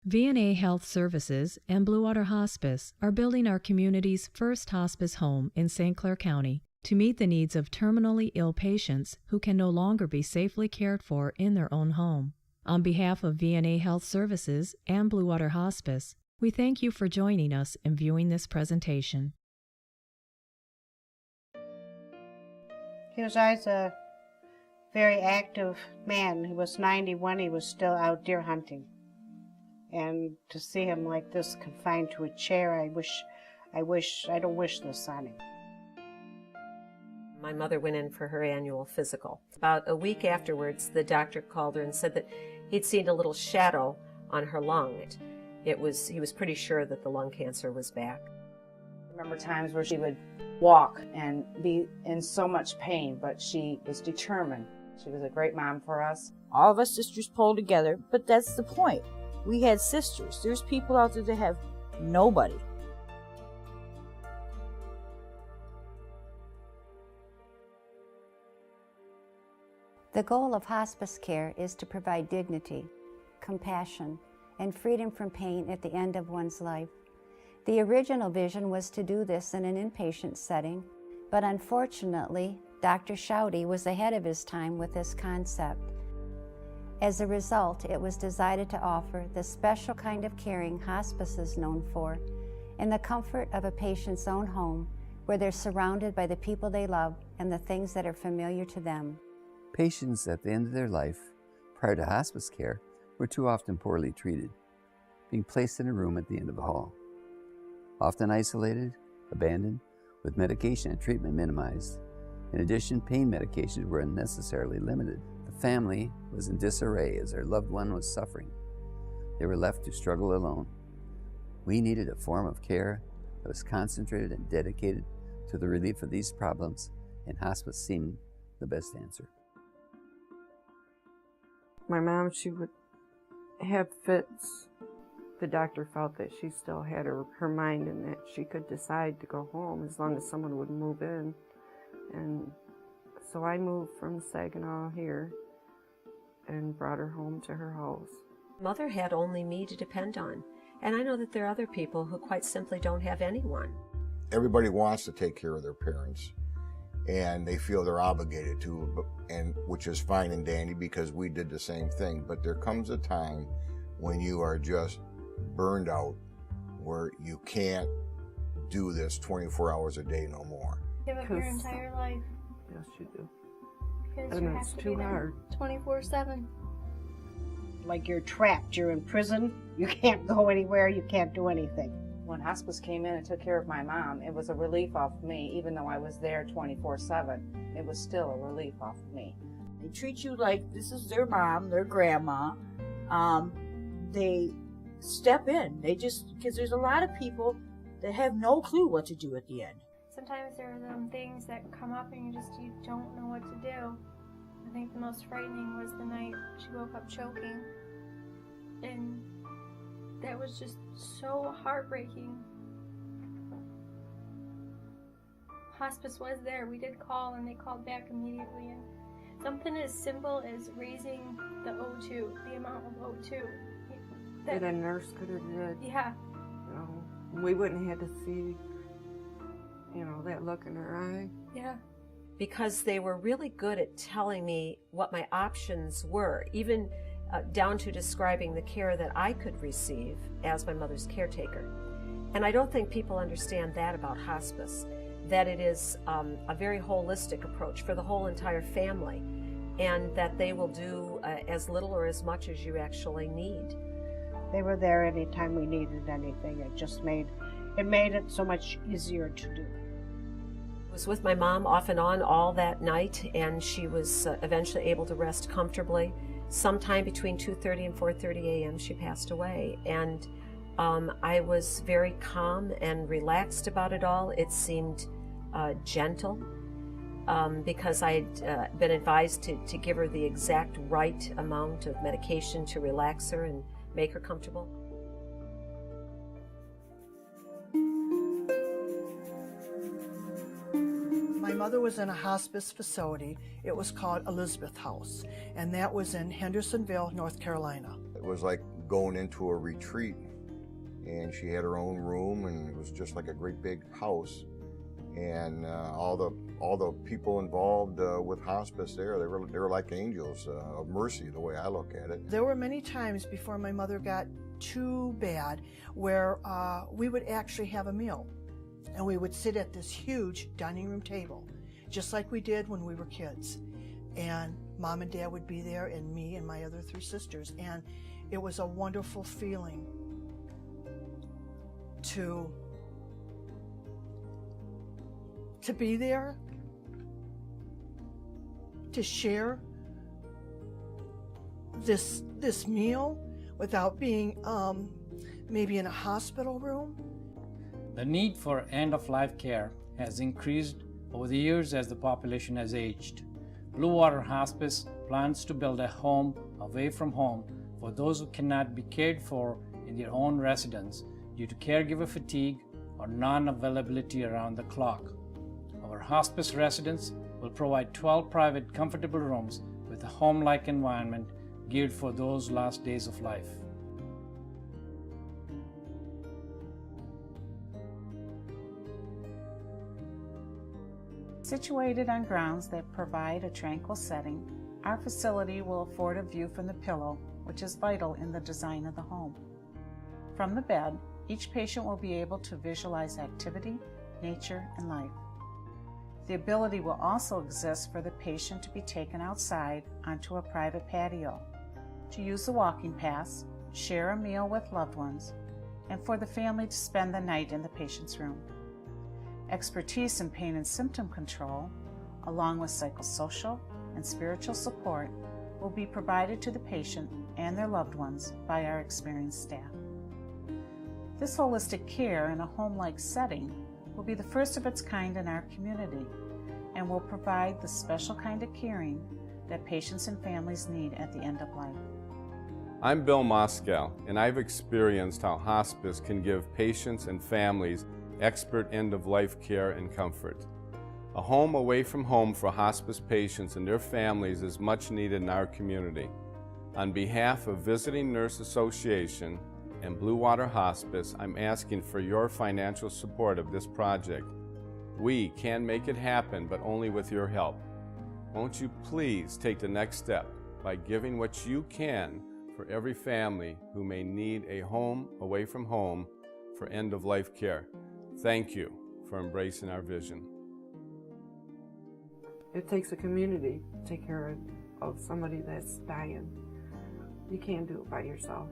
V&A Health Services and Blue Water Hospice are building our community's first hospice home in St. Clair County to meet the needs of terminally ill patients who can no longer be safely cared for in their own home. On behalf of V&A Health Services and Blue Water Hospice, we thank you for joining us and viewing this presentation. He was always a very active man. He was 91, he was still out deer hunting. And to see him like this, confined to a chair, I don't wish this on him. My mother went in for her annual physical. About a week afterwards, the doctor called her and said that he'd seen a little shadow on her lung. He was pretty sure that the lung cancer was back. I remember times where she would walk and be in so much pain, but she was determined. She was a great mom for us. All of us sisters pulled together, but that's the point. We had sisters. There's people out there that have nobody. The goal of hospice care is to provide dignity, compassion, and freedom from pain at the end of one's life. The original vision was to do this in an inpatient setting, but unfortunately, Dr. Schaudy was ahead of his time with this concept. As a result, it was decided to offer the special kind of caring hospice is known for in the comfort of a patient's own home, where they're surrounded by the people they love and the things that are familiar to them. Patients at the end of their life, prior to hospice care, were too often poorly treated, being placed in a room at the end of the hall. Often isolated, abandoned, with medication and treatment minimized. In addition, pain medications were unnecessarily limited. The family was in disarray as their loved one was suffering. They were left to struggle alone. We needed a form of care that was concentrated and dedicated to the relief of these problems, and hospice seemed the best answer. My mom, she would have fits. The doctor felt that she still had her mind and that she could decide to go home as long as someone would move in. And so I moved from Saginaw here and brought her home to her house. Mother had only me to depend on, and I know that there are other people who quite simply don't have anyone. Everybody wants to take care of their parents, and they feel they're obligated to, and which is fine and dandy because we did the same thing. But there comes a time when you are just burned out, where you can't do this 24 hours a day no more. Give up your entire life. Yes, you do. Because And you it's have to too be hard. 24/7. Like you're trapped, you're in prison, you can't go anywhere, you can't do anything. When hospice came in and took care of my mom, it was a relief off me. Even though I was there 24/7, it was still a relief off of me. They treat you like this is their mom, their grandma. They step in. They just, because there's a lot of people that have no clue what to do at the end. Sometimes there are things that come up and you don't know what to do. I think the most frightening was the night she woke up choking. And that was just so heartbreaking. Hospice was there. We did call and they called back immediately. And something as simple as raising the O2, the amount of O2. That a nurse could have did. Yeah. You know, we wouldn't have had to see, that look in her eye. Yeah. Because they were really good at telling me what my options were, even down to describing the care that I could receive as my mother's caretaker. And I don't think people understand that about hospice, that it is a very holistic approach for the whole entire family, and that they will do as little or as much as you actually need. They were there anytime we needed anything. It just made it so much easier to do. I was with my mom off and on all that night, and she was eventually able to rest comfortably. Sometime between 2:30 and 4:30 a.m. she passed away, and I was very calm and relaxed about it all. It seemed gentle because I had been advised to give her the exact right amount of medication to relax her and make her comfortable. My mother was in a hospice facility. It was called Elizabeth House, and that was in Hendersonville, North Carolina. It was like going into a retreat, and she had her own room, and it was just like a great big house. And all the people involved with hospice there, they were like angels of mercy, the way I look at it. There were many times before my mother got too bad where we would actually have a meal, and we would sit at this huge dining room table, just like we did when we were kids. And Mom and Dad would be there, and me and my other 3 sisters, and it was a wonderful feeling to be there, to share this meal without being maybe in a hospital room. The need for end-of-life care has increased over the years as the population has aged. Blue Water Hospice plans to build a home away from home for those who cannot be cared for in their own residence due to caregiver fatigue or non-availability around the clock. Our hospice residents will provide 12 private, comfortable rooms with a home-like environment geared for those last days of life. Situated on grounds that provide a tranquil setting, our facility will afford a view from the pillow, which is vital in the design of the home. From the bed, each patient will be able to visualize activity, nature, and life. The ability will also exist for the patient to be taken outside onto a private patio, to use the walking paths, share a meal with loved ones, and for the family to spend the night in the patient's room. Expertise in pain and symptom control, along with psychosocial and spiritual support, will be provided to the patient and their loved ones by our experienced staff. This holistic care in a home-like setting will be the first of its kind in our community and will provide the special kind of caring that patients and families need at the end of life. I'm Bill Moskow, and I've experienced how hospice can give patients and families expert end-of-life care and comfort. A home away from home for hospice patients and their families is much needed in our community. On behalf of Visiting Nurse Association and Blue Water Hospice, I'm asking for your financial support of this project. We can make it happen, but only with your help. Won't you please take the next step by giving what you can for every family who may need a home away from home for end-of-life care. Thank you for embracing our vision. It takes a community to take care of somebody that's dying. You can't do it by yourself.